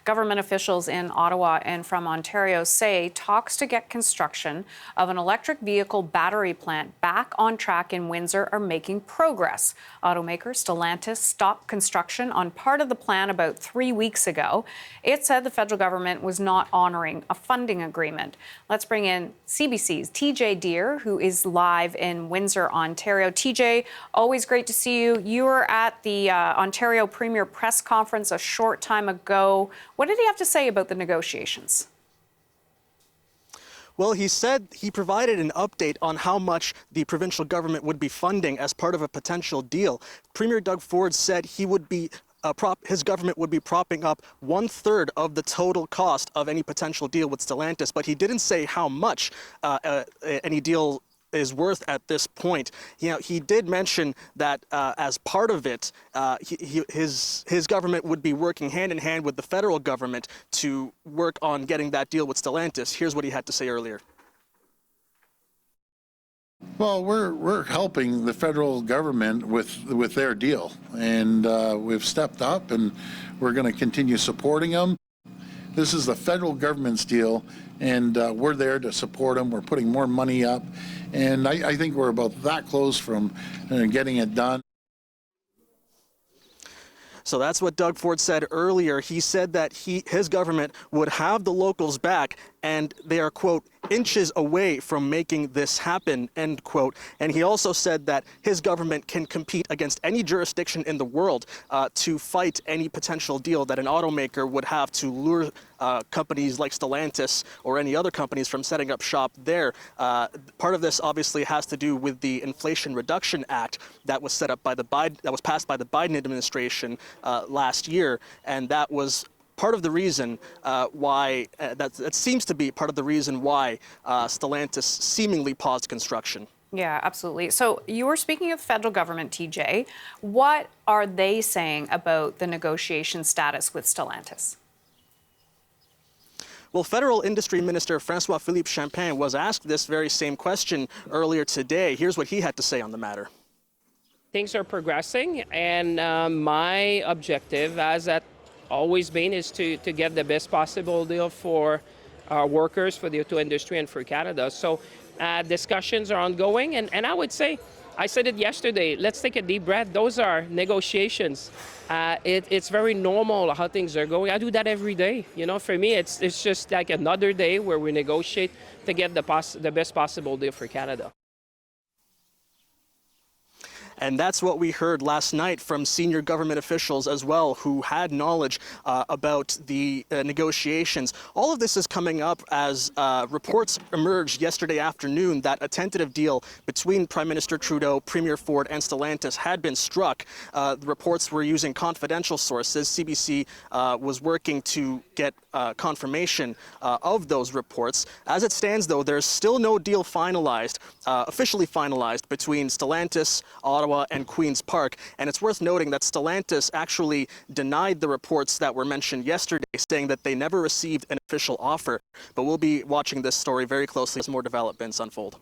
Government officials in Ottawa and from Ontario say talks to get construction of an electric vehicle battery plant back on track in Windsor are making progress. Automaker Stellantis stopped construction on part of the plan about 3 weeks ago. It said the federal government was not honouring a funding agreement. Let's bring in CBC's TJ Deer, who is live in Windsor, Ontario. TJ, always great to see you. You were at the Ontario Premier press conference a short time ago. What did he have to say about the negotiations? Well, he said he provided an update on how much the provincial government would be funding as part of a potential deal. Premier Doug Ford said he would be his government would be propping up 1/3 of the total cost of any potential deal with Stellantis, but he didn't say how much any deal is worth at this point. You know, he did mention that as part of it, his government would be working hand in hand with the federal government to work on getting that deal with Stellantis. Here's what he had to say earlier. Well, we're helping the federal government with their deal, and we've stepped up, and we're going to continue supporting them. This is the federal government's deal, and we're there to support them. We're putting more money up, and I think we're about that close from getting it done. So that's what Doug Ford said earlier. He said that his government would have the locals back, and they are, quote, inches away from making this happen, end quote. And he also said that his government can compete against any jurisdiction in the world to fight any potential deal that an automaker would have to lure companies like Stellantis or any other companies from setting up shop there. Part of this obviously has to do with the Inflation Reduction Act that was set up by that was passed by the Biden administration last year, and that was part of the reason why, that seems to be part of the reason why Stellantis seemingly paused construction. Yeah, absolutely. So you were speaking of the federal government, TJ. What are they saying about the negotiation status with Stellantis? Well, Federal Industry Minister François-Philippe Champagne was asked this very same question earlier today. Here's what he had to say on the matter. Things are progressing, and my objective, as at always been, is to get the best possible deal for our workers, for the auto industry, and for Canada. So discussions are ongoing, and I would say, I said it yesterday, let's take a deep breath. Those are negotiations. It's very normal how things are going. I do that every day. You know, for me, it's just like another day where we negotiate to get the best possible deal for Canada. And that's what we heard last night from senior government officials as well, who had knowledge about the negotiations. All of this is coming up as reports emerged yesterday afternoon that a tentative deal between Prime Minister Trudeau, Premier Ford, and Stellantis had been struck. The reports were using confidential sources. CBC was working to get confirmation of those reports. As it stands, though, there's still no deal finalized, officially finalized, between Stellantis, Ottawa, and Queen's Park. And it's worth noting that Stellantis actually denied the reports that were mentioned yesterday, saying that they never received an official offer. But we'll be watching this story very closely as more developments unfold.